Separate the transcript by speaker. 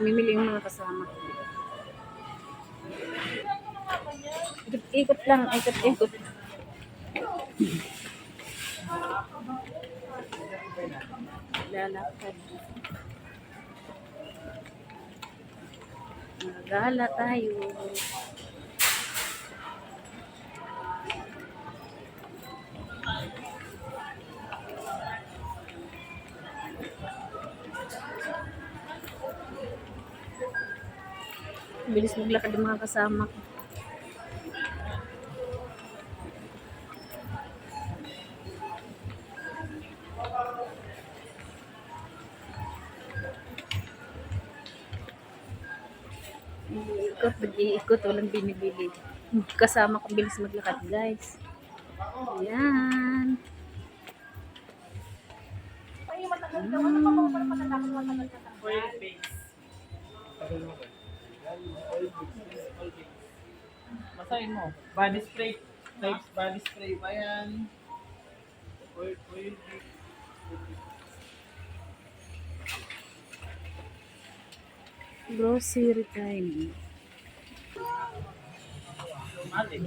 Speaker 1: Mimili yung mga kasama. Ikot lang, ikot-ikot. Lalakad. Gala tayo. Bilis maglakad ng mga kasama ko. Ikot, nag-iikot, walang binibili. Kasama ko bilis maglakad, guys. Ayan.
Speaker 2: Basahin mo. Body spray. Types body spray ba yan? Oil.
Speaker 1: Grocery time.
Speaker 2: Mali.